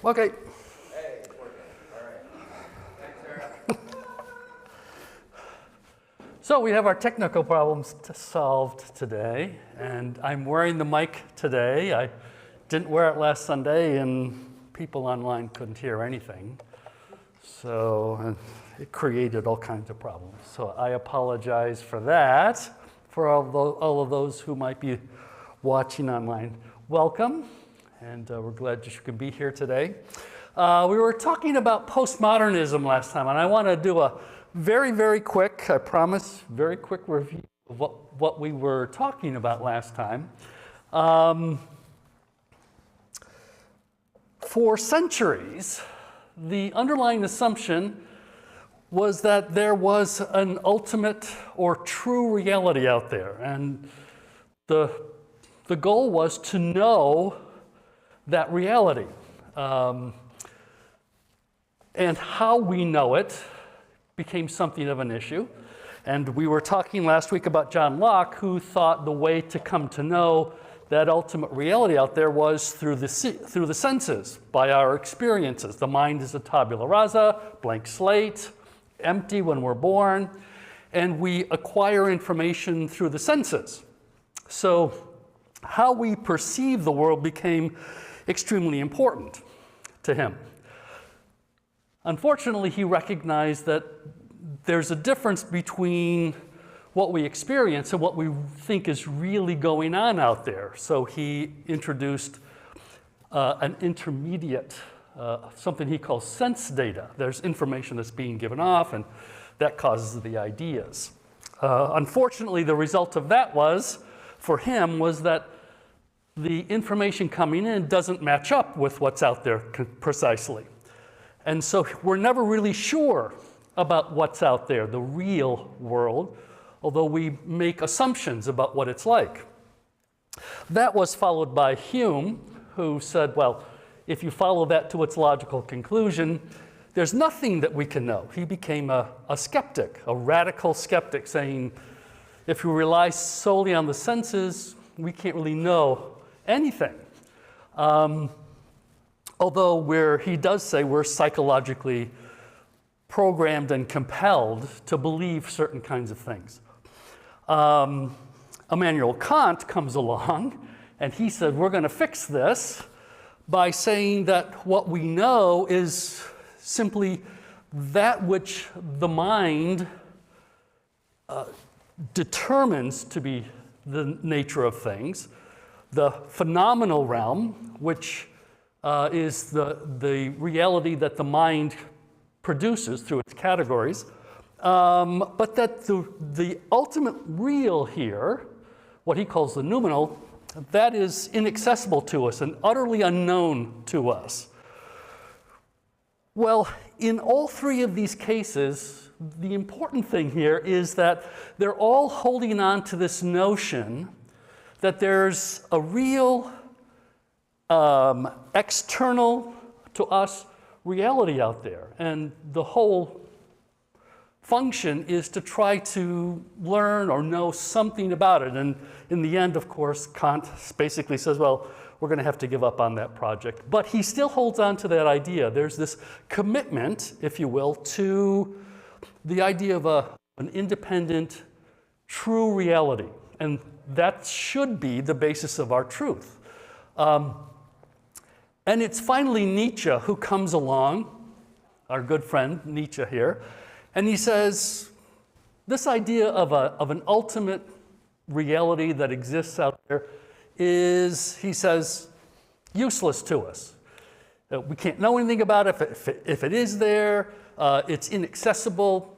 Okay. Hey, it's working. All right. Thanks, Sarah. So we have our technical problems solved today, and I'm wearing the mic today. I didn't wear it last Sunday, and people online couldn't hear anything. So it created all kinds of problems. So I apologize for that, for all of those who might be watching online. Welcome, and we're glad that you can be here today. We were talking about postmodernism last time, and I want to do a very, very quick, I promise, very quick review of what we were talking about last time. For centuries, the underlying assumption was that there was an ultimate or true reality out there, and the goal was to know that reality. And how we know it became something of an issue. And we were talking last week about John Locke, who thought the way to come to know that ultimate reality out there was through the senses, by our experiences. The mind is a tabula rasa, blank slate, empty when we're born, and we acquire information through the senses. So how we perceive the world became extremely important to him. Unfortunately, he recognized that there's a difference between what we experience and what we think is really going on out there. So he introduced an intermediate, something he calls sense data. There's information that's being given off, and that causes the ideas. Unfortunately, the result of that for him, was that the information coming in doesn't match up with what's out there precisely. And so we're never really sure about what's out there, the real world, although we make assumptions about what it's like. That was followed by Hume, who said, well, if you follow that to its logical conclusion, there's nothing that we can know. He became a skeptic, a radical skeptic, saying, if we rely solely on the senses, we can't really know anything. Although he does say we're psychologically programmed and compelled to believe certain kinds of things. Immanuel Kant comes along, and he said, we're going to fix this by saying that what we know is simply that which the mind determines to be the nature of things, the phenomenal realm, which is the reality that the mind produces through its categories, but that the ultimate real here, what he calls the noumenal, that is inaccessible to us and utterly unknown to us. Well, in all three of these cases, the important thing here is that they're all holding on to this notion that there's a real external to us reality out there. And the whole function is to try to learn or know something about it. And in the end, of course, Kant basically says, well, we're going to have to give up on that project. But he still holds on to that idea. There's this commitment, if you will, to the idea of an independent, true reality. And that should be the basis of our truth. And it's finally Nietzsche who comes along, our good friend Nietzsche here, and he says, this idea of an ultimate reality that exists out there is, he says, useless to us. We can't know anything about it. If it is there, it's inaccessible.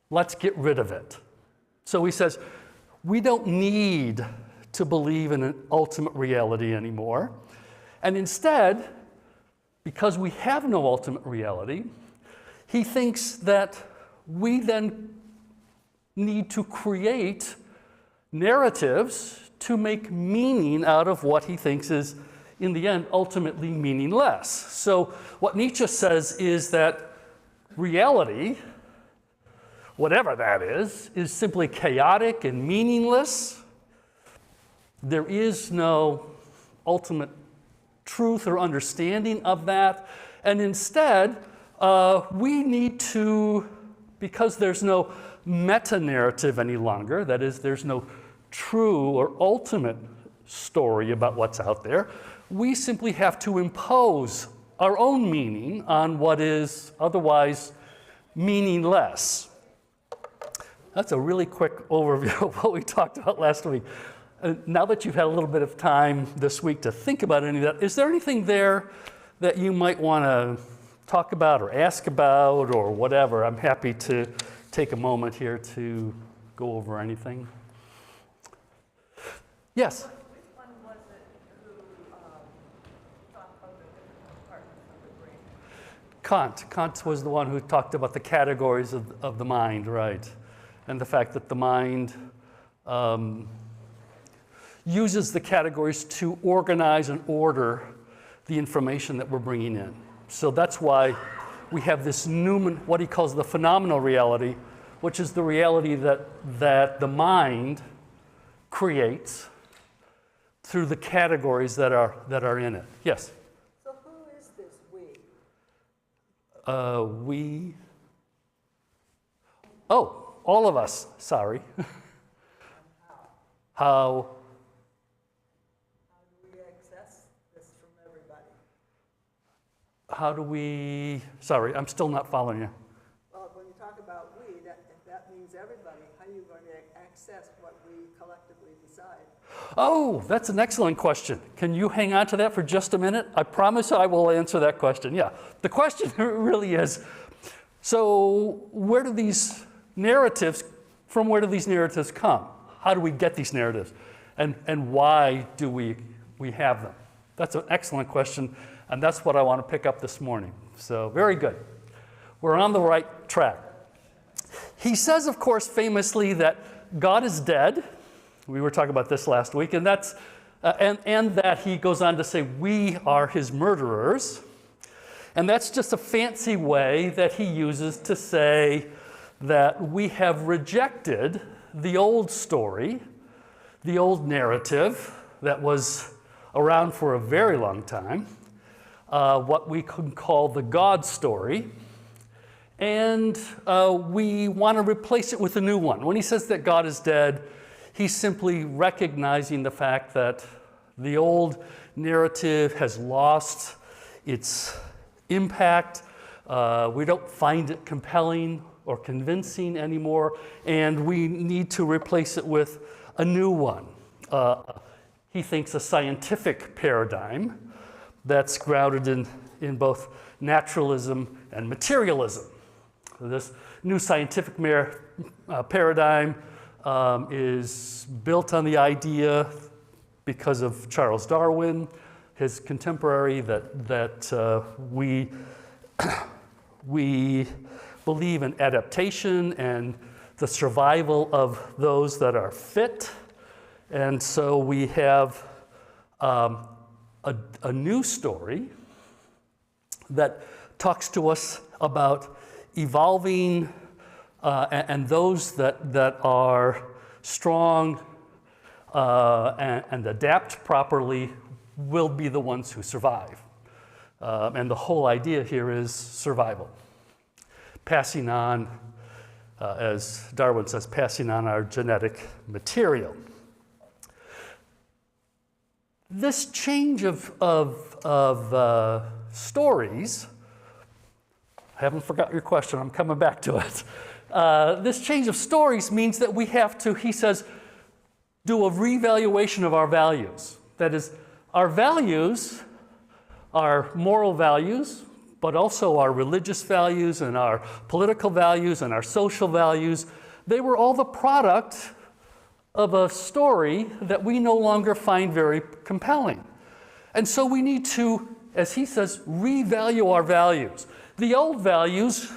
Let's get rid of it. So he says, we don't need to believe in an ultimate reality anymore. And instead, because we have no ultimate reality, he thinks that we then need to create narratives to make meaning out of what he thinks is, in the end, ultimately meaningless. So what Nietzsche says is that reality, whatever that is simply chaotic and meaningless. There is no ultimate truth or understanding of that. And instead, we need to, because there's no meta-narrative any longer, that is, there's no true or ultimate story about what's out there, we simply have to impose our own meaning on what is otherwise meaningless. That's a really quick overview of what we talked about last week. Now that you've had a little bit of time this week to think about any of that, is there anything there that you might want to talk about or ask about or whatever? I'm happy to take a moment here to go over anything. Yes? Which one was it who talked about the different compartments of the brain? Kant was the one who talked about the categories of the mind, right? And the fact that the mind uses the categories to organize and order the information that we're bringing in. So that's why we have this what he calls the phenomenal reality, which is the reality that the mind creates through the categories that are in it. Yes? So who is this we? We. Oh, all of us. Sorry. How? How do we access this from everybody? How do we? Sorry, I'm still not following you. Well, when you talk about we, if that means everybody, how are you going to access what we collectively decide? Oh, that's an excellent question. Can you hang on to that for just a minute? I promise I will answer that question. Yeah, the question really is, so where do these narratives come? How do we get these narratives? And why do we have them? That's an excellent question, and that's what I want to pick up this morning. So very good. We're on the right track. He says, of course, famously that God is dead. We were talking about this last week, and that's and that he goes on to say we are his murderers. And that's just a fancy way that he uses to say that we have rejected the old story, the old narrative that was around for a very long time, what we could call the God story, and we want to replace it with a new one. When he says that God is dead, he's simply recognizing the fact that the old narrative has lost its impact. We don't find it compelling or convincing anymore, and we need to replace it with a new one. He thinks a scientific paradigm that's grounded in both naturalism and materialism. This new scientific paradigm is built on the idea, because of Charles Darwin, his contemporary, that we believe in adaptation and the survival of those that are fit. And so we have a new story that talks to us about evolving and those that are strong and adapt properly will be the ones who survive. And the whole idea here is survival. Passing on, as Darwin says, passing on our genetic material. This change of stories, I haven't forgot your question, I'm coming back to it. This change of stories means that we have to, he says, do a reevaluation of our values. That is, our values, our moral values, but also our religious values and our political values and our social values, they were all the product of a story that we no longer find very compelling. And so we need to, as he says, revalue our values. The old values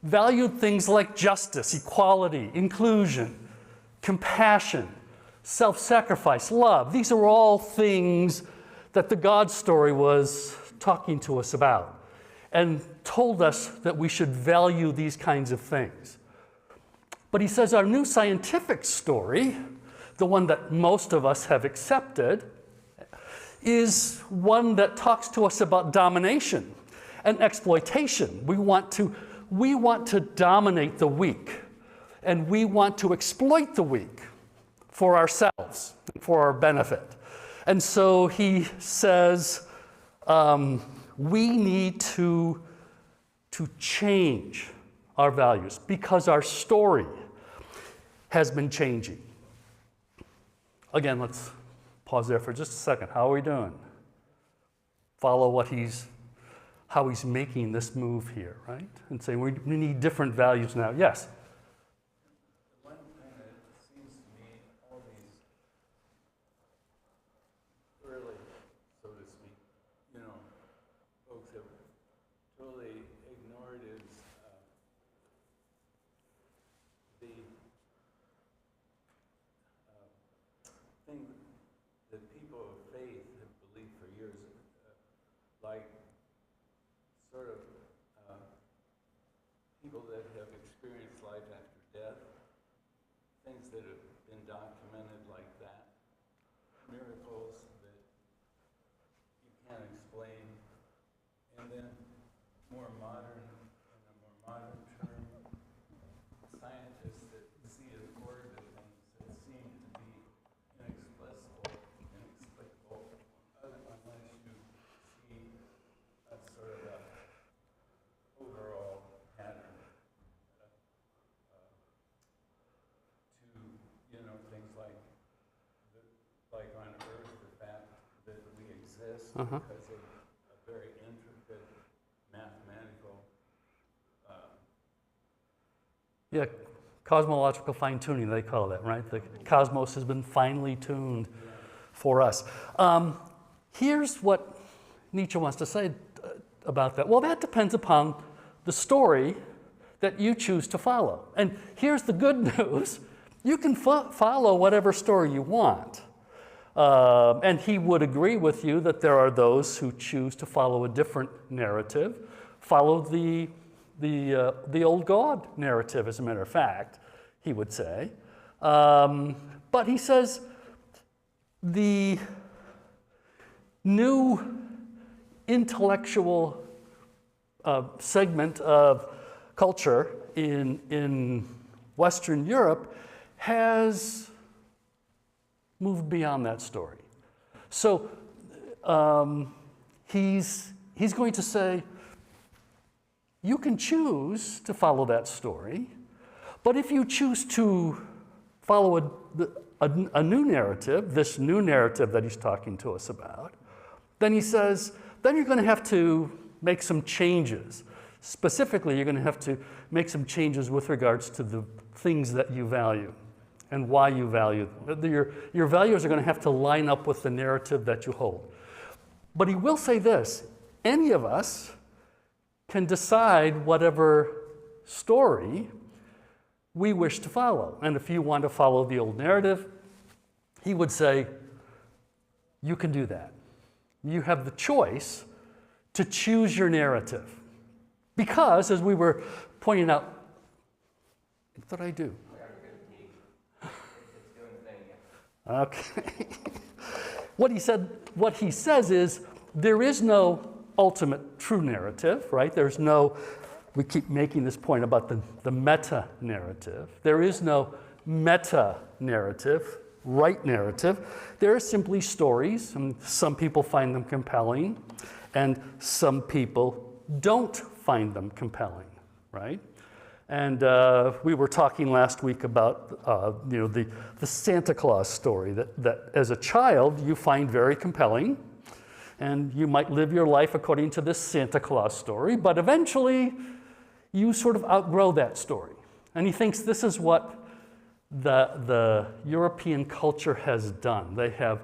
valued things like justice, equality, inclusion, compassion, self-sacrifice, love. These are all things that the God story was talking to us about and told us that we should value these kinds of things. But he says our new scientific story, the one that most of us have accepted, is one that talks to us about domination and exploitation. We want to dominate the weak, and we want to exploit the weak for ourselves, for our benefit. And so he says we need to change our values because our story has been changing. Again, let's pause there for just a second. How are we doing? Follow how he's making this move here, right? And say we need different values now. Yes? One thing that seems to me, all these early, so to speak, folks have totally ignored is the thing that people of faith have believed for years, like sort of people that have experienced life after death, things that have been documented like that, miracles that you can't explain, and then more modern, in a more modern term, scientists that see as order things that seem to be inexplicable, unless you see a sort of a overall pattern to things like on Earth, the fact that we exist because of a very intricate mathematical Yeah, cosmological fine-tuning, they call that, right? The cosmos has been finely tuned for us. Here's what Nietzsche wants to say about that. Well, that depends upon the story that you choose to follow. And here's the good news. You can follow whatever story you want. And he would agree with you that there are those who choose to follow a different narrative, follow the old God narrative, as a matter of fact, he would say. But he says the new intellectual segment of culture in Western Europe has moved beyond that story. So he's going to say, you can choose to follow that story, but if you choose to follow a new narrative, this new narrative that he's talking to us about, then he says, then you're going to have to make some changes. Specifically, you're going to have to make some changes with regards to the things that you value and why you value them. Your values are going to have to line up with the narrative that you hold. But he will say this, any of us can decide whatever story we wish to follow. And if you want to follow the old narrative, he would say, you can do that. You have the choice to choose your narrative. Because, as we were pointing out, what did I do? Okay. What he says is, there is no ultimate true narrative, right? There's no, we keep making this point about the meta-narrative. There is no meta-narrative, right narrative. There are simply stories, and some people find them compelling, and some people don't find them compelling, right? And we were talking last week about the Santa Claus story that as a child you find very compelling, and you might live your life according to this Santa Claus story, but eventually you sort of outgrow that story. And he thinks this is what the European culture has done. They have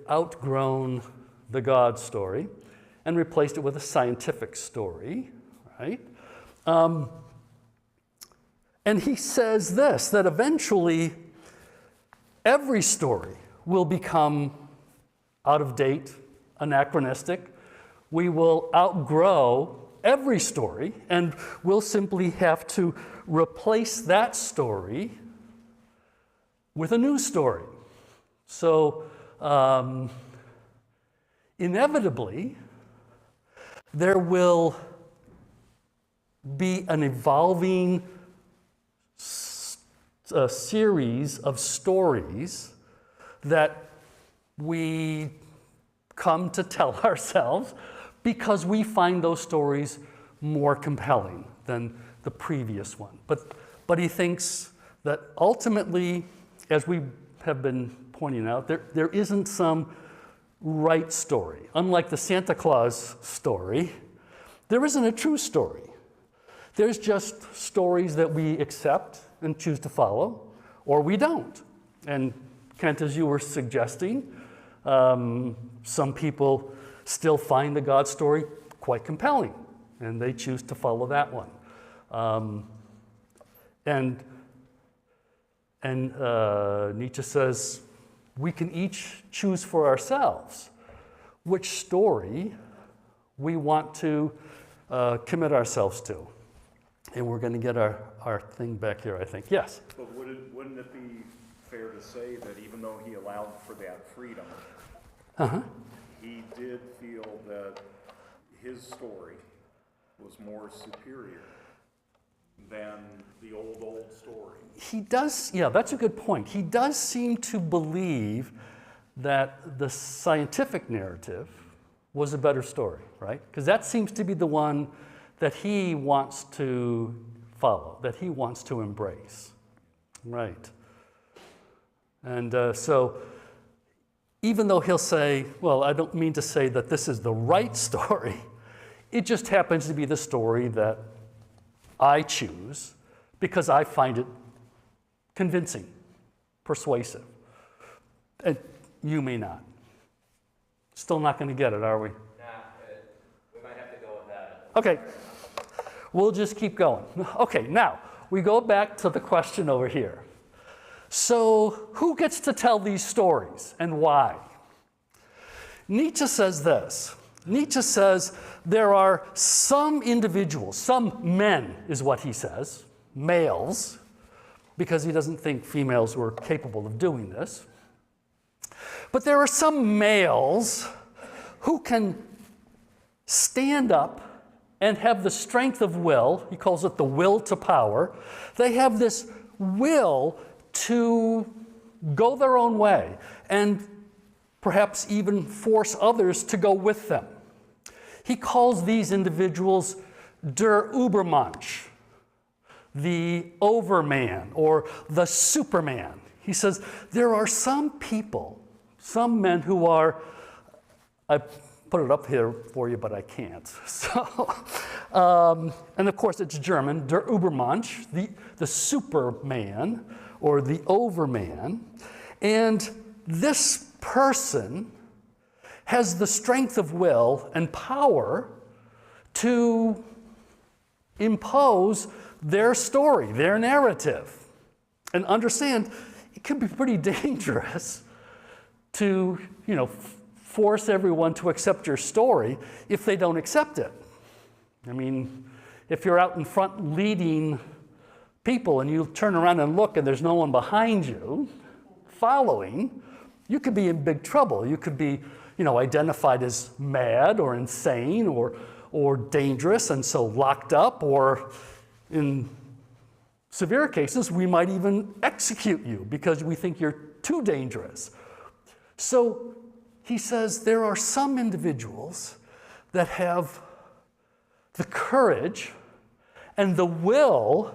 outgrown the God story and replaced it with a scientific story, right? And he says this, that eventually every story will become out of date, anachronistic. We will outgrow every story, and we'll simply have to replace that story with a new story. So inevitably, there will be an evolving series of stories that we come to tell ourselves because we find those stories more compelling than the previous one. But he thinks that ultimately, as we have been pointing out, there isn't some right story. Unlike the Santa Claus story, there isn't a true story. There's just stories that we accept and choose to follow, or we don't. And Kent, as you were suggesting, some people still find the God story quite compelling, and they choose to follow that one. And Nietzsche says we can each choose for ourselves which story we want to commit ourselves to. And we're going to get our thing back here, I think. Yes? But wouldn't it be fair to say that even though he allowed for that freedom, he did feel that his story was more superior than the old story? He does, yeah, that's a good point. He does seem to believe that the scientific narrative was a better story, right? Because that seems to be the one that he wants to follow, that he wants to embrace, right? And so even though he'll say, well, I don't mean to say that this is the right story, it just happens to be the story that I choose because I find it convincing, persuasive. And you may not. Still not going to get it, are we? Nah, we might have to go with that. Okay, we'll just keep going. Okay, now we go back to the question over here. So who gets to tell these stories and why? Nietzsche says this. Nietzsche says there are some individuals, some men is what he says, males, because he doesn't think females were capable of doing this. But there are some males who can stand up and have the strength of will. He calls it the will to power. They have this will to go their own way and perhaps even force others to go with them. He calls these individuals der Übermensch, the overman or the superman. He says there are some people, some men who are, I put it up here for you, but I can't. So, and of course it's German, der Übermensch, the superman or the overman. And this person has the strength of will and power to impose their story, their narrative. And understand, it can be pretty dangerous to, force everyone to accept your story if they don't accept it. I mean, if you're out in front leading people and you turn around and look and there's no one behind you following, you could be in big trouble. You could be, identified as mad or insane or dangerous and so locked up, or in severe cases, we might even execute you because we think you're too dangerous. So he says there are some individuals that have the courage and the will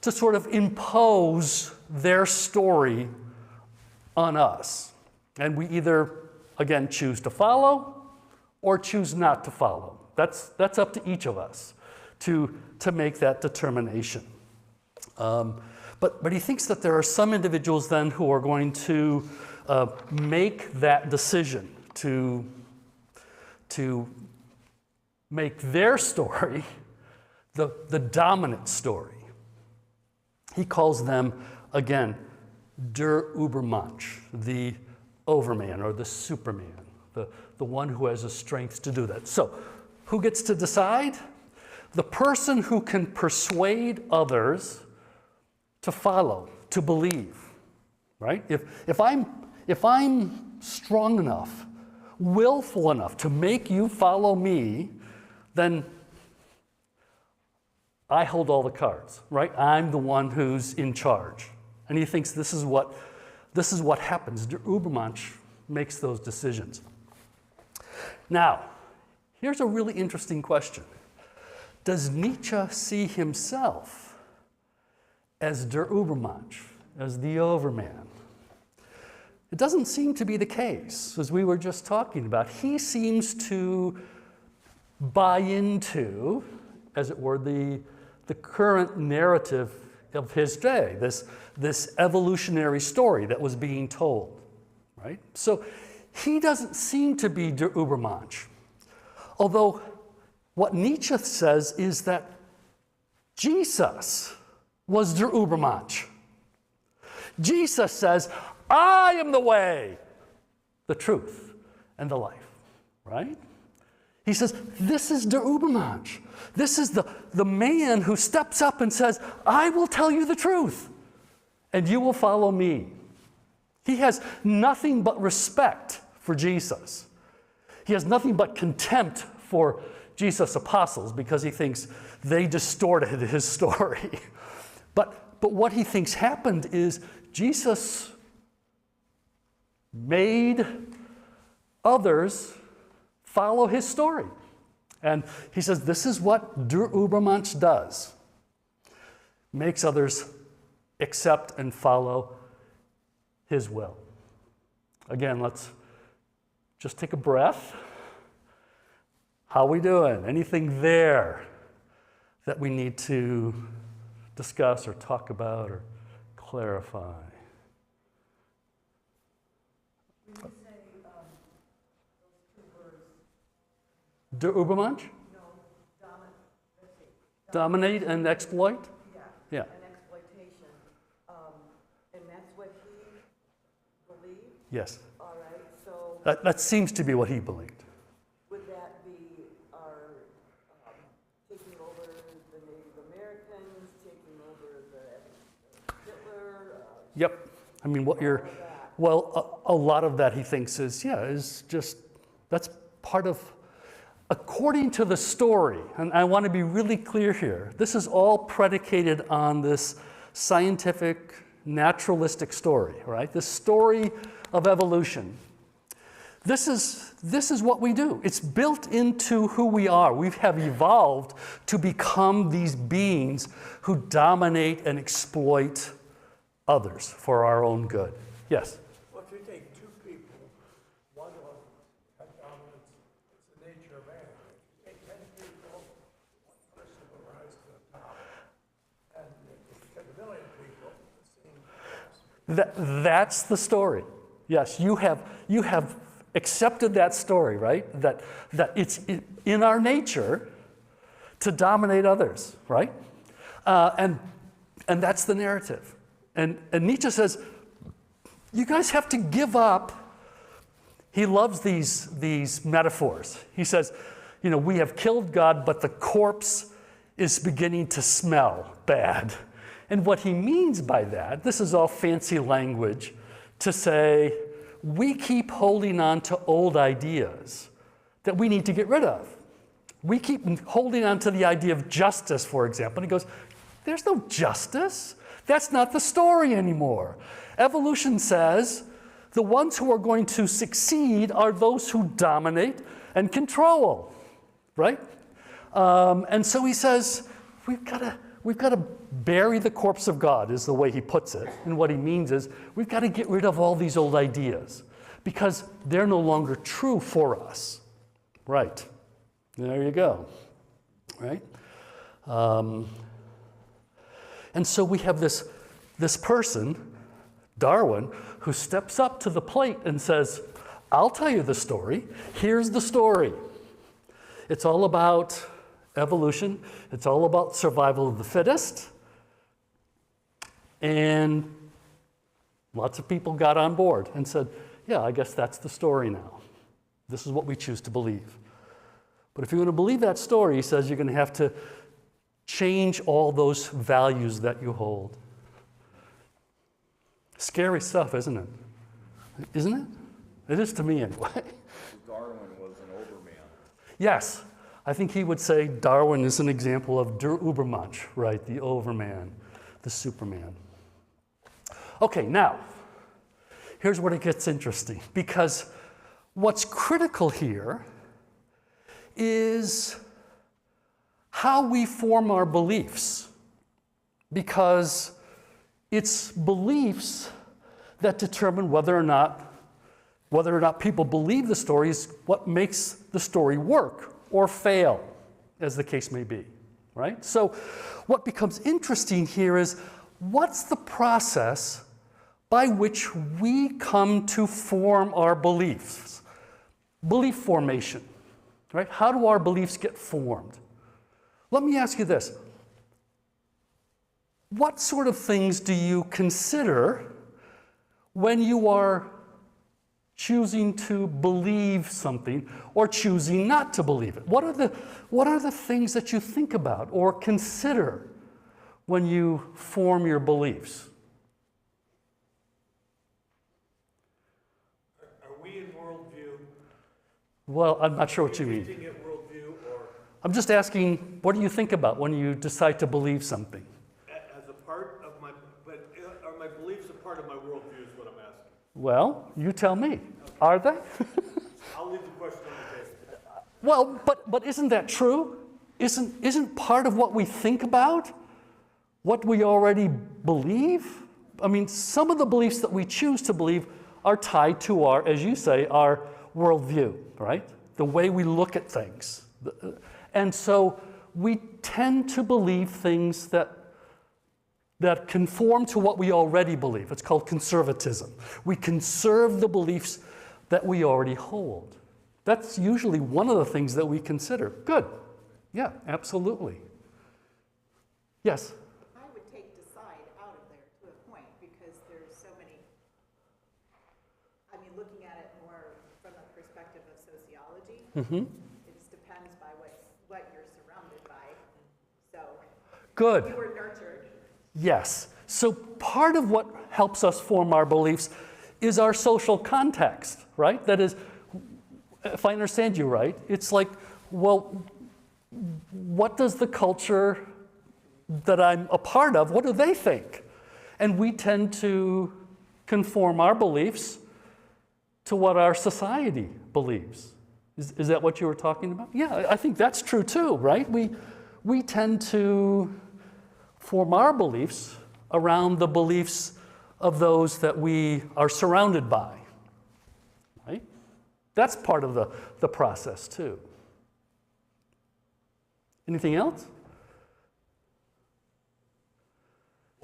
to sort of impose their story on us. And we either, again, choose to follow or choose not to follow. That's up to each of us to make that determination. But he thinks that there are some individuals then who are going to make that decision to make their story the dominant story. He calls them, again, der Übermensch, the overman or the superman, the one who has the strength to do that. So, who gets to decide? The person who can persuade others to follow, to believe, right? If I'm strong enough willful enough to make you follow me, then I hold all the cards, right? I'm the one who's in charge. And he thinks this is what happens. Der Übermensch makes those decisions. Now, here's a really interesting question. Does Nietzsche see himself as der Übermensch, as the overman? It doesn't seem to be the case, as we were just talking about. He seems to buy into, as it were, the current narrative of his day, this evolutionary story that was being told, right? So he doesn't seem to be der Übermensch. Although what Nietzsche says is that Jesus was der Übermensch. Jesus says, I am the way, the truth, and the life, right? He says, this is der Übermensch. This is the man who steps up and says, I will tell you the truth, and you will follow me. He has nothing but respect for Jesus. He has nothing but contempt for Jesus' apostles because he thinks they distorted his story. But what he thinks happened is Jesus made others follow his story. And he says this is what der Übermensch does. Makes others accept and follow his will. Again, let's just take a breath. How we doing? Anything there that we need to discuss or talk about or clarify? When you say those two words, Der Übermensch? no, let's see. Dominate and exploit? Yeah. Yeah. And exploitation. And that's what he believed? Yes. All right, so That seems to be what he believed. would that be our taking over the Native Americans, taking over the Hitler? Yep. I mean, what you're, All of that. well, a lot of that he thinks is just, that's part of, according to the story, and I want to be really clear here, this is all predicated on this scientific, naturalistic story, right? This story of evolution. This is what we do. It's built into who we are. We have evolved to become these beings who dominate and exploit others for our own good. Yes? Well, if you take two people, one of them has dominance, it's the nature of man. If you take 10 people, one person will rise to the top. And if you take 1 million people, the same person. That's the story. Yes, you have accepted that story, right? That it's in our nature to dominate others, right? And that's the narrative. And Nietzsche says, you guys have to give up. He loves these metaphors. He says, we have killed God, but the corpse is beginning to smell bad. And what he means by that, this is all fancy language, to say, we keep holding on to old ideas that we need to get rid of. We keep holding on to the idea of justice, for example. And he goes, there's no justice. That's not the story anymore. Evolution says the ones who are going to succeed are those who dominate and control, right? And so he says, we've got to bury the corpse of God, is the way he puts it. And what he means is we've got to get rid of all these old ideas because they're no longer true for us. Right. There you go. Right? And so we have this person, Darwin, who steps up to the plate and says, I'll tell you the story. Here's the story. It's all about evolution. It's all about survival of the fittest. And lots of people got on board and said, yeah, I guess that's the story now. This is what we choose to believe. But if you're going to believe that story, he says you're going to have to change all those values that you hold. Scary stuff, isn't it? Isn't it? It is to me anyway. Darwin Yes, I think he would say Darwin is an example of der Übermensch, right? The overman, the superman. Okay, now, here's where it gets interesting, because what's critical here is how we form our beliefs, because it's beliefs that determine whether or not people believe the story is what makes the story work or fail, as the case may be, right? So what becomes interesting here is what's the process by which we come to form our beliefs? Belief formation, right? How do our beliefs get formed? Let me ask you this. What sort of things do you consider when you are choosing to believe something or choosing not to believe it? What are the things that you think about or consider when you form your beliefs? Are we in worldview? Well, I'm not sure what you mean. Hinting at worldview, or I'm just asking, what do you think about when you decide to believe something? as a part of my, but are my beliefs a part of my worldview is what I'm asking. Well, you tell me. Are they? I'll leave the question on the table. Well, but isn't that true? Isn't part of what we think about what we already believe? I mean, some of the beliefs that we choose to believe are tied to our, as you say, our worldview, right? The way we look at things. And so we tend to believe things that conform to what we already believe. It's called conservatism. We conserve the beliefs that we already hold. That's usually one of the things that we consider. Good. Yeah, absolutely. Yes? I would take decide out of there to a point because there's so many, I mean, looking at it more from the perspective of sociology, it just depends by what you're surrounded by. So Good. you were nurtured. Yes. So part of what helps us form our beliefs is our social context, right? That is, if I understand you right, it's like, well, what does the culture that I'm a part of, what do they think? And we tend to conform our beliefs to what our society believes. Is that what you were talking about? Yeah, I think that's true too, right? We tend to form our beliefs around the beliefs of those that we are surrounded by, right? That's part of the process too. Anything else?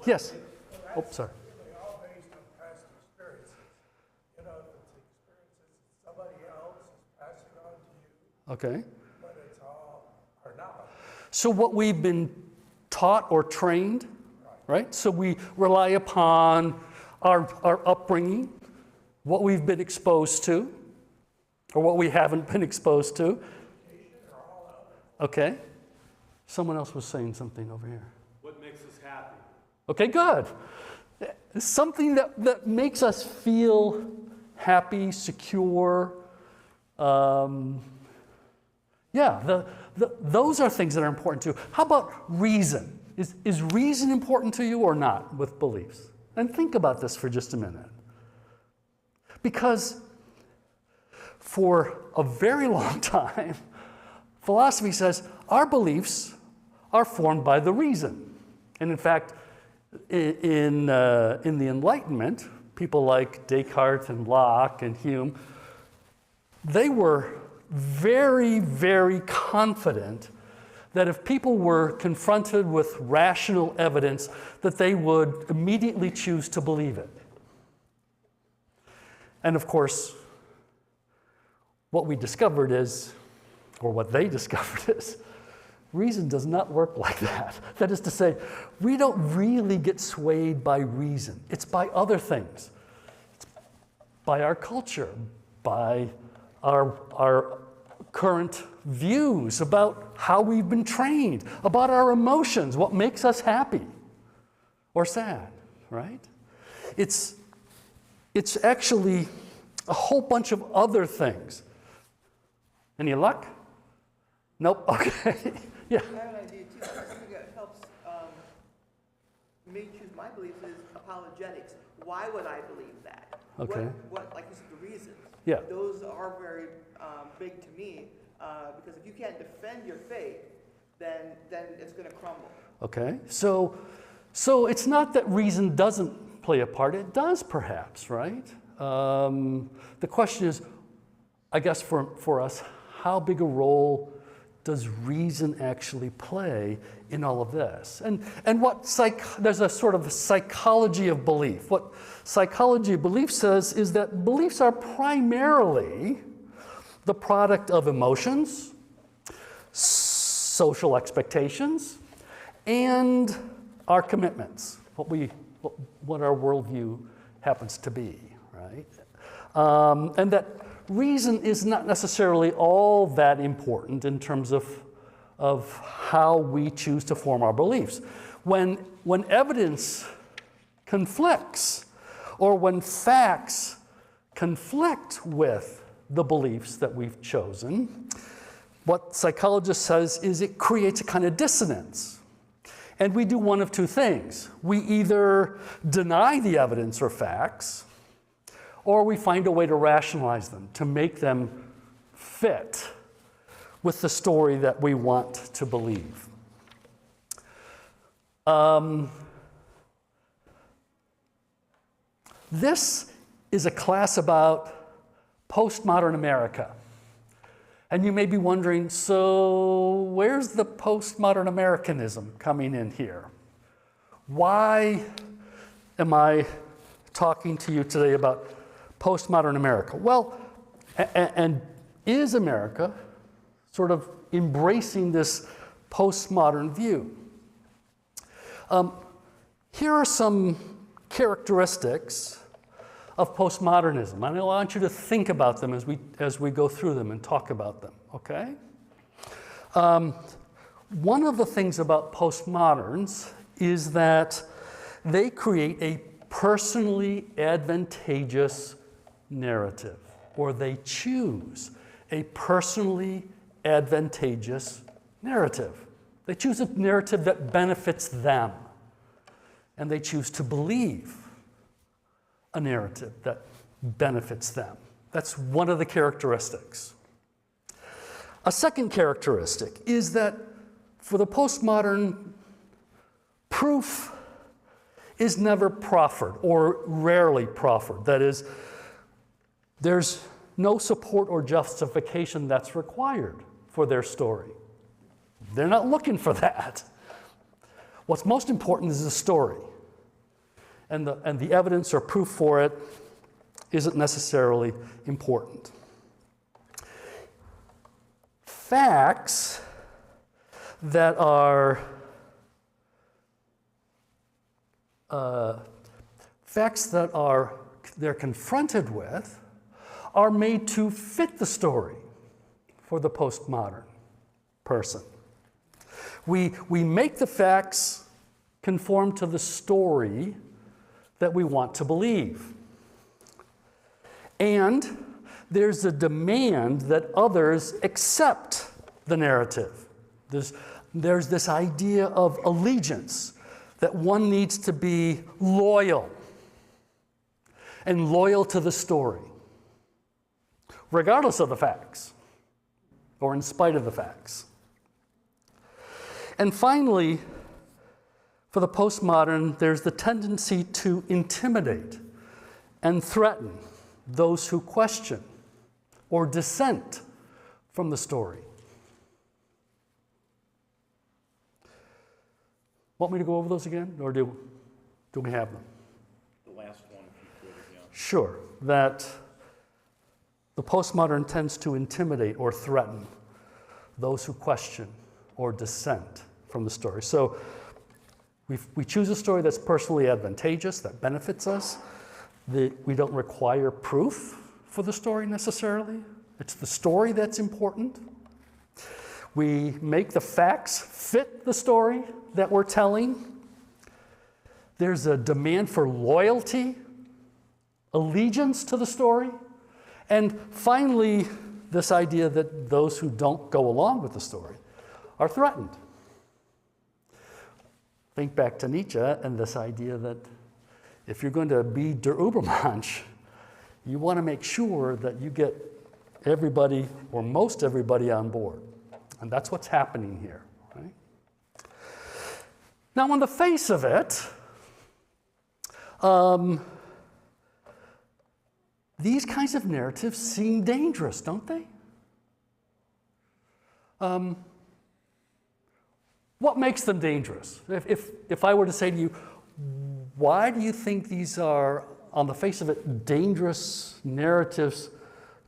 Yes. Oh, sorry. Really all based on past experiences. You know, if it's experiences that somebody else is passing on to you, Okay. but it's all or not. So what we've been taught or trained, right? So we rely upon our upbringing, what we've been exposed to, or what we haven't been exposed to. Okay. Someone else was saying something over here. What makes us happy? Okay, good. Something that makes us feel happy, secure. Those are things that are important too. How about reason? Is reason important to you or not with beliefs? And think about this for just a minute. Because for a very long time, philosophy says our beliefs are formed by the reason. And in fact, in the Enlightenment, people like Descartes and Locke and Hume, they were very, very confident that if people were confronted with rational evidence, that they would immediately choose to believe it. And of course, what we discovered is, or what they discovered is, reason does not work like that. That is to say, we don't really get swayed by reason. It's by other things. It's by our culture, by our current views about how we've been trained, about our emotions, what makes us happy or sad, right? It's actually a whole bunch of other things. Any luck? Nope, okay, yeah. I have an idea too. I think it helps me choose my beliefs is apologetics. Why would I believe that? Okay. What like you said, the reasons. Yeah. Those are very big to me because if you can't defend your faith, then it's going to crumble. Okay, so it's not that reason doesn't play a part. It does, perhaps, right? The question is, I guess for us, how big a role does reason actually play in all of this? And there's a sort of psychology of belief. What psychology of belief says is that beliefs are primarily the product of emotions, social expectations, and our commitments, what our worldview happens to be, right? And that reason is not necessarily all that important in terms of how we choose to form our beliefs. When evidence conflicts, or when facts conflict with the beliefs that we've chosen, what psychologist says is it creates a kind of dissonance. And we do one of two things. We either deny the evidence or facts, or we find a way to rationalize them, to make them fit with the story that we want to believe. This is a class about postmodern America. And you may be wondering, so where's the postmodern Americanism coming in here? Why am I talking to you today about postmodern America? Well, and is America sort of embracing this postmodern view? Here are some characteristics of postmodernism. And I want you to think about them as we go through them and talk about them, okay? One of the things about postmoderns is that they create a personally advantageous narrative, or they choose a personally advantageous narrative. They choose a narrative that benefits them, and they choose to believe a narrative that benefits them. That's one of the characteristics. A second characteristic is that for the postmodern, proof is never proffered or rarely proffered. That is, there's no support or justification that's required for their story. They're not looking for that. What's most important is the story. And the evidence or proof for it isn't necessarily important. Facts that they're confronted with are made to fit the story for the postmodern person. We make the facts conform to the story that we want to believe. And there's a demand that others accept the narrative. There's this idea of allegiance, that one needs to be loyal and loyal to the story, regardless of the facts, or in spite of the facts. And finally, for the postmodern, there's the tendency to intimidate and threaten those who question or dissent from the story. Want me to go over those again, or do we have them? The last one, if you could again. Sure, that the postmodern tends to intimidate or threaten those who question or dissent from the story. So we choose a story that's personally advantageous, that benefits us. We don't require proof for the story necessarily. It's the story that's important. We make the facts fit the story that we're telling. There's a demand for loyalty, allegiance to the story. And finally, this idea that those who don't go along with the story are threatened. Think back to Nietzsche and this idea that if you're going to be der Übermensch, you want to make sure that you get everybody or most everybody on board. And that's what's happening here. Right? Now, on the face of it, these kinds of narratives seem dangerous, don't they? What makes them dangerous? If I were to say to you, why do you think these are, on the face of it, dangerous narratives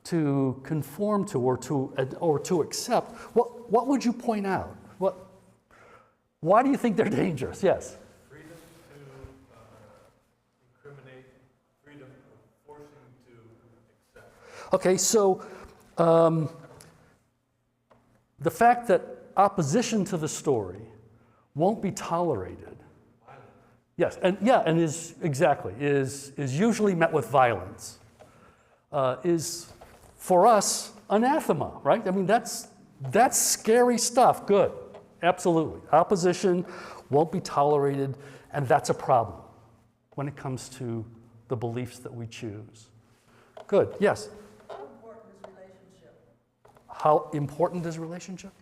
to conform to or to accept? What would you point out? Why do you think they're dangerous? Yes. Freedom to incriminate, freedom of forcing to accept. Okay, so the fact that opposition to the story won't be tolerated. Yes, and is usually met with violence. Is for us anathema, right? I mean, that's scary stuff. Good, absolutely. Opposition won't be tolerated, and that's a problem when it comes to the beliefs that we choose. Good. Yes. How important is relationship? How important is relationship?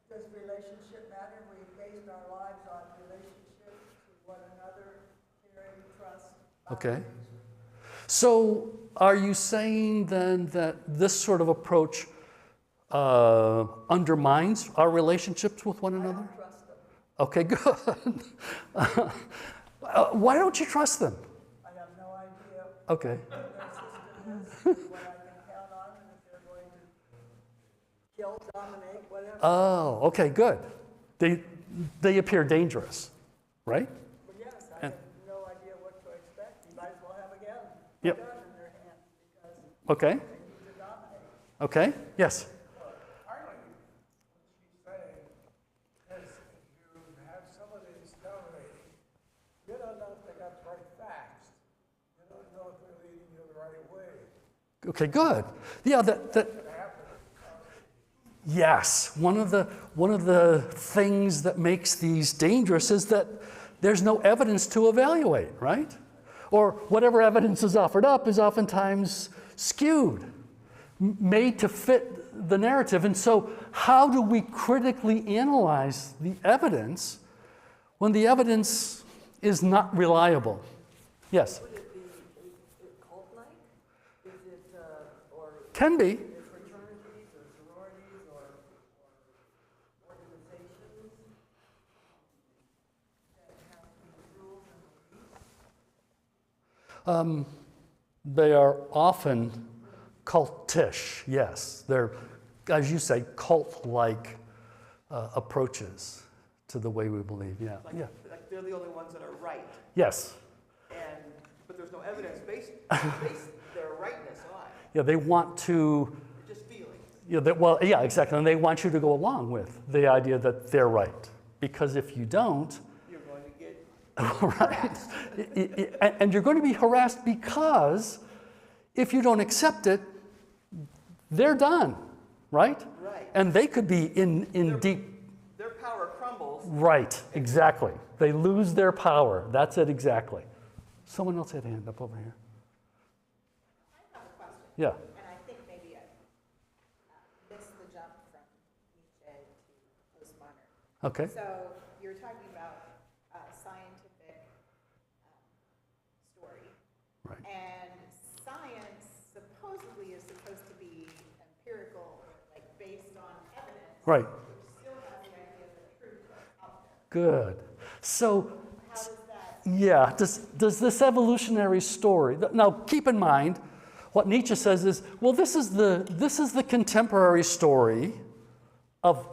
Does relationship matter? We based our lives on relationships with one another, caring, trust. Okay. boundaries. So are you saying then that this sort of approach undermines our relationships with one another? I don't trust them. Okay, good. Why don't you trust them? I have no idea Okay. what their system is, what I can count on, and if they're going to kill, dominate, whatever. Oh, okay, good. They appear dangerous, right? But yes, I and- have no idea what to expect. You might as well have a gun, Yep. gun in their hands because Okay. they need to dominate. Okay. Yes. Partly, what she's saying is if you have somebody who's dominating, you don't know if they got the right facts. You don't know if they're leading you the right way. Okay. Good. Yeah. That. Yes. One of the things that makes these dangerous is that there's no evidence to evaluate, right? Or whatever evidence is offered up is oftentimes skewed, made to fit the narrative. And so how do we critically analyze the evidence when the evidence is not reliable? Yes? Would it be cult-like? Is it, or Can be. fraternities or sororities or organizations that have these rules and beliefs? They are often cultish, yes. They're, as you say, cult-like approaches to the way we believe, yeah. Like, Yeah. like they're the only ones that are right, Yes. but there's no evidence based their rightness on. Yeah, they want to, They're just feelings. yeah, exactly. And they want you to go along with the idea that they're right. Because if you don't, You're going to get right, and you're going to be harassed because if you don't accept it, they're done, right? right. And they could be in deep. Their power crumbles. Right, exactly. They lose their power. That's it exactly. Someone else had a hand up over here. I have a question. Yeah. And I think maybe I missed the jump from Nietzsche to postmodern. Okay. So you're talking about scientific story. Right. And science supposedly is supposed to be empirical, like based on evidence. Right. Which still has the idea that truth is out there. Good. So, How does that, yeah, does this evolutionary story, now keep in mind, what Nietzsche says is, well, this is the contemporary story of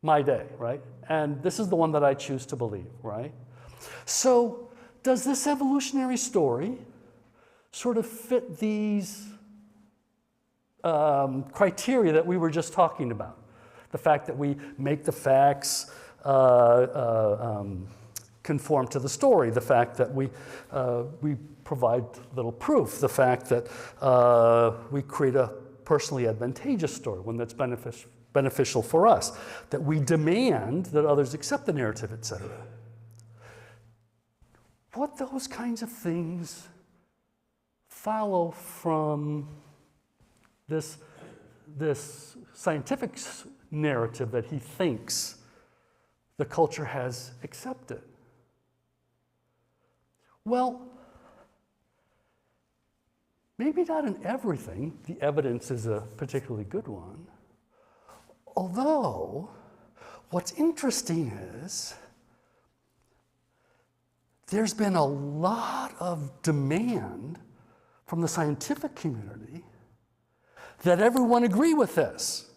my day, right? And this is the one that I choose to believe, right? So, does this evolutionary story sort of fit these criteria that we were just talking about? The fact that we make the facts conform to the story, the fact that we provide little proof, the fact that we create a personally advantageous story, one that's beneficial for us, that we demand that others accept the narrative, etc. What those kinds of things follow from this scientific narrative that he thinks the culture has accepted? Well, maybe not in everything. The evidence is a particularly good one. Although, what's interesting is there's been a lot of demand from the scientific community that everyone agree with this.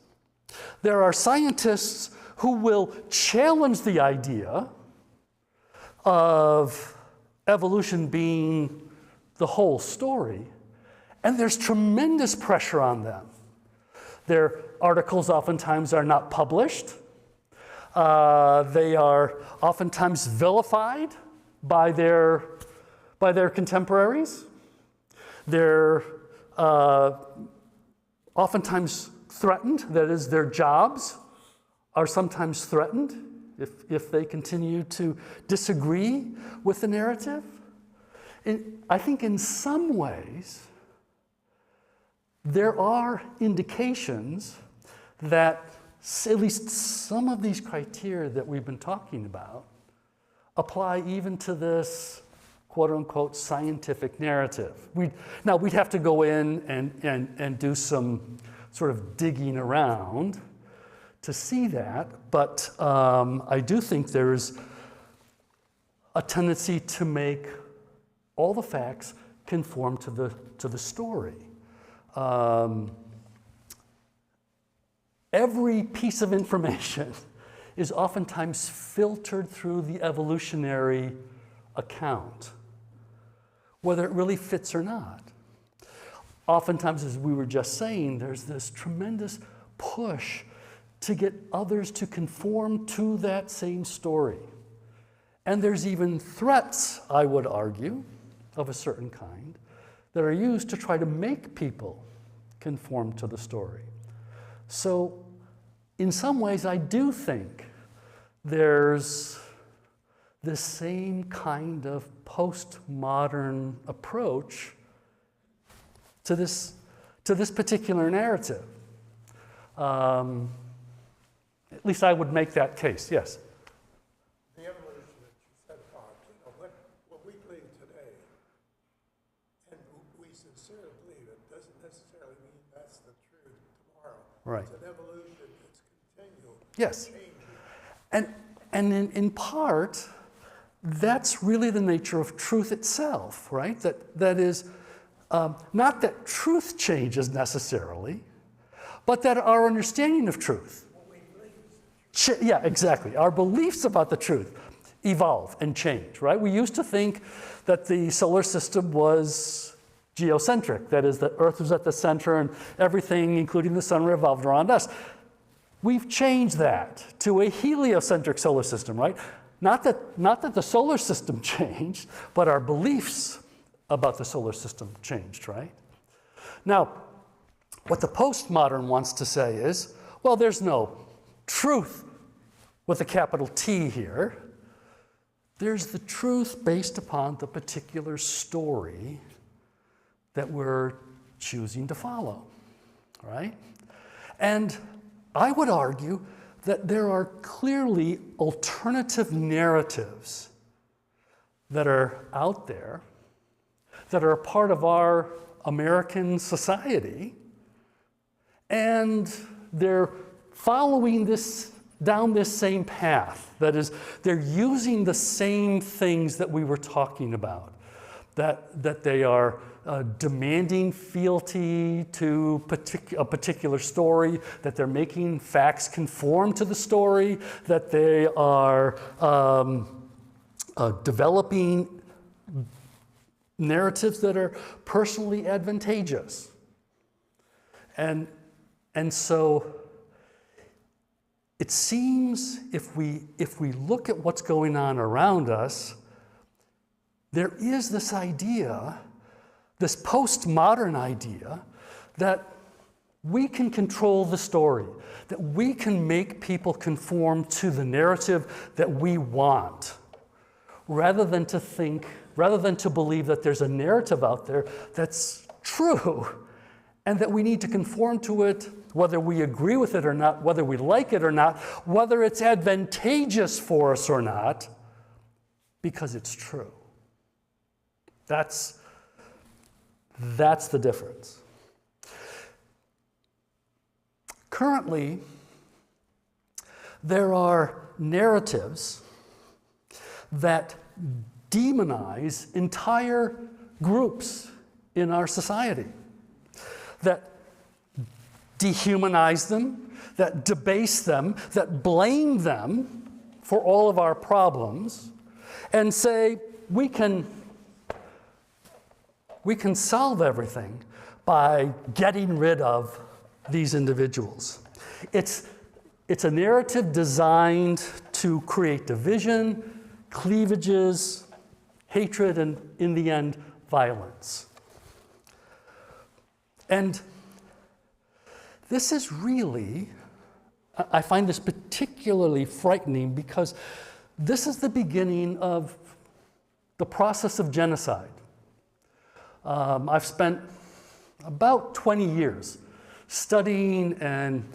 There are scientists who will challenge the idea of evolution being the whole story, and there's tremendous pressure on them. Their articles oftentimes are not published. They are oftentimes vilified by their contemporaries. They're oftentimes threatened, that is, their jobs are sometimes threatened if they continue to disagree with the narrative. I think in some ways, there are indications that at least some of these criteria that we've been talking about apply even to this quote-unquote scientific narrative. Now, we'd have to go in and do some sort of digging around to see that, but I do think there's a tendency to make all the facts conform to the story. Every piece of information is oftentimes filtered through the evolutionary account, whether it really fits or not. Oftentimes, as we were just saying, there's this tremendous push to get others to conform to that same story. And there's even threats, I would argue, of a certain kind, that are used to try to make people conform to the story. So, in some ways, I do think there's this same kind of postmodern approach to this particular narrative. At least I would make that case, yes. The evolution that you said, Bob, what we believe today, and we sincerely believe it, doesn't necessarily mean that's the truth tomorrow. Right. It's an evolution that's continual. Yes. Changing. And in part, that's really the nature of truth itself, right? That is, not that truth changes necessarily, but that our understanding of truth, yeah, exactly. Our beliefs about the truth evolve and change, right? We used to think that the solar system was geocentric, that is, that Earth was at the center and everything, including the sun, revolved around us. We've changed that to a heliocentric solar system, right? Not that the solar system changed, but our beliefs about the solar system changed, right? Now, what the postmodern wants to say is, well, there's no truth with a capital T here. There's the truth based upon the particular story that we're choosing to follow, right? And I would argue that there are clearly alternative narratives that are out there that are a part of our American society, and they're following down this same path. That is, they're using the same things that we were talking about, that they are demanding fealty to a particular story, that they're making facts conform to the story, that they are developing narratives that are personally advantageous. And so it seems if we look at what's going on around us, there is this idea, this postmodern idea, that we can control the story, that we can make people conform to the narrative that we want, rather than to believe that there's a narrative out there that's true and that we need to conform to it, whether we agree with it or not, whether we like it or not, whether it's advantageous for us or not, because it's true. That's the difference. Currently, there are narratives that demonize entire groups in our society, that dehumanize them, that debase them, that blame them for all of our problems, and say we can solve everything by getting rid of these individuals. It's a narrative designed to create division, cleavages, hatred, and in the end, violence. And this is really, I find this particularly frightening because this is the beginning of the process of genocide. I've spent about 20 years studying and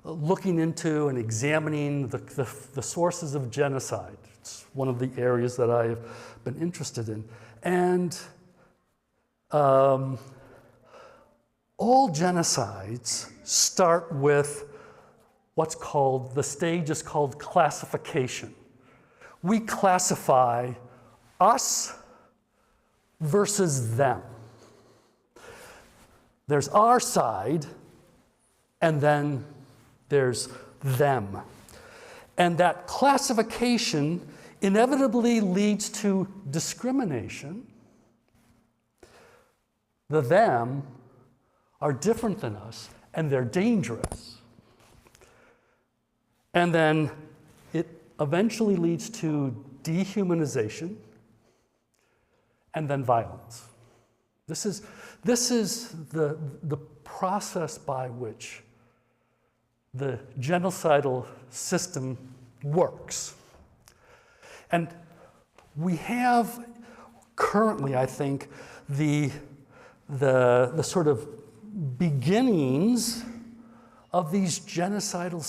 looking into and examining the sources of genocide. It's one of the areas that I've been interested in. And all genocides start with the stage is called classification. We classify us versus them. There's our side, and then there's them. And that classification inevitably leads to discrimination. The them are different than us, and they're dangerous. And then it eventually leads to dehumanization and then violence. This is the process by which the genocidal system works. And we have currently, I think, the sort of beginnings of these genocidal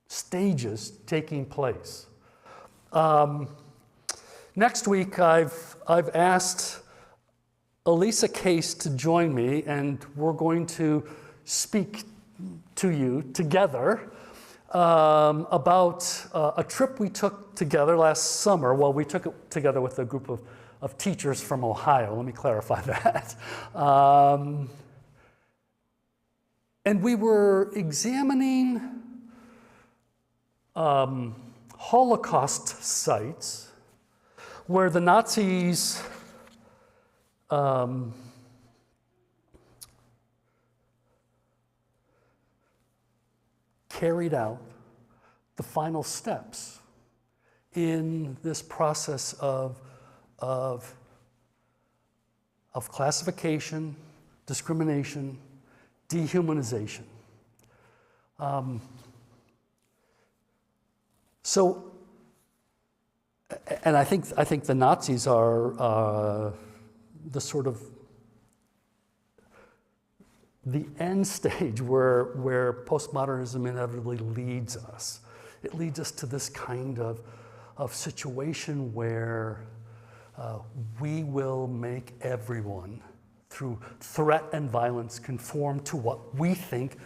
stages taking place. Next week, I've asked Elisa Case to join me, and we're going to speak to you together about a trip we took together last summer. Well, we took it together with a group of teachers from Ohio. Let me clarify that. And we were examining Holocaust sites where the Nazis carried out the final steps in this process of classification, discrimination, dehumanization. And I think the Nazis are the sort of the end stage where postmodernism inevitably leads us. It leads us to this kind of situation where we will make everyone, through threat and violence, conform to what we think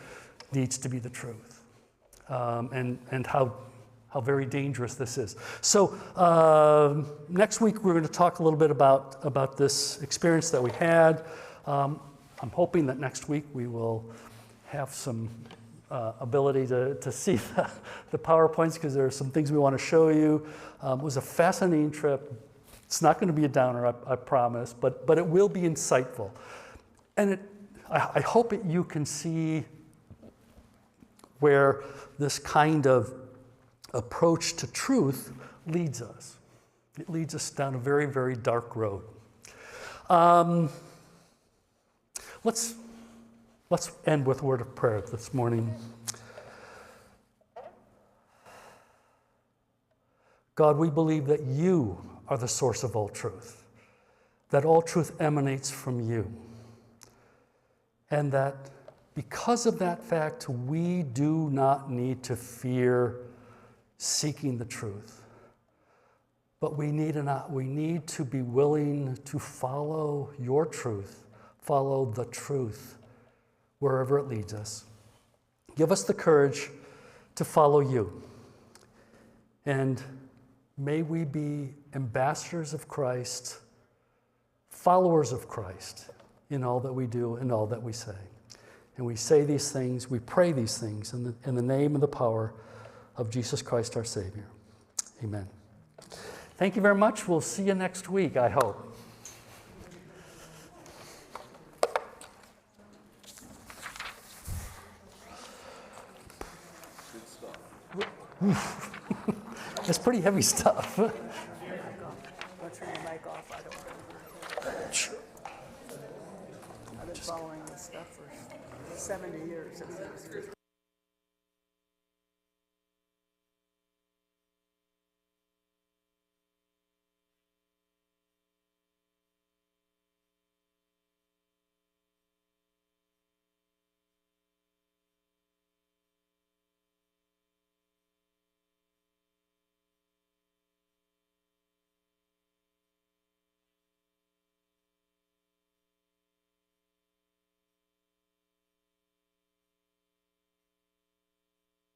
needs to be the truth, and how very dangerous this is. So next week we're going to talk a little bit about this experience that we had. I'm hoping that next week we will have some ability to see the PowerPoints, because there are some things we want to show you. It was a fascinating trip. It's not going to be a downer, I promise, but it will be insightful. And I hope you can see where this kind of approach to truth leads us. It leads us down a very, very dark road. Let's Let's end with a word of prayer this morning. God, we believe that you are the source of all truth, that all truth emanates from you, and that because of that fact, we do not need to fear seeking the truth. But we need to be willing to follow your truth, follow the truth wherever it leads us. Give us the courage to follow you. And may we be ambassadors of Christ, followers of Christ in all that we do and all that we say. And we say these things, we pray these things in the name and the power of Jesus Christ our Savior. Amen. Thank you very much. We'll see you next week, I hope. It's pretty heavy stuff. I'll turn the mic off, I don't. Sure. I've been following this stuff for 70 years.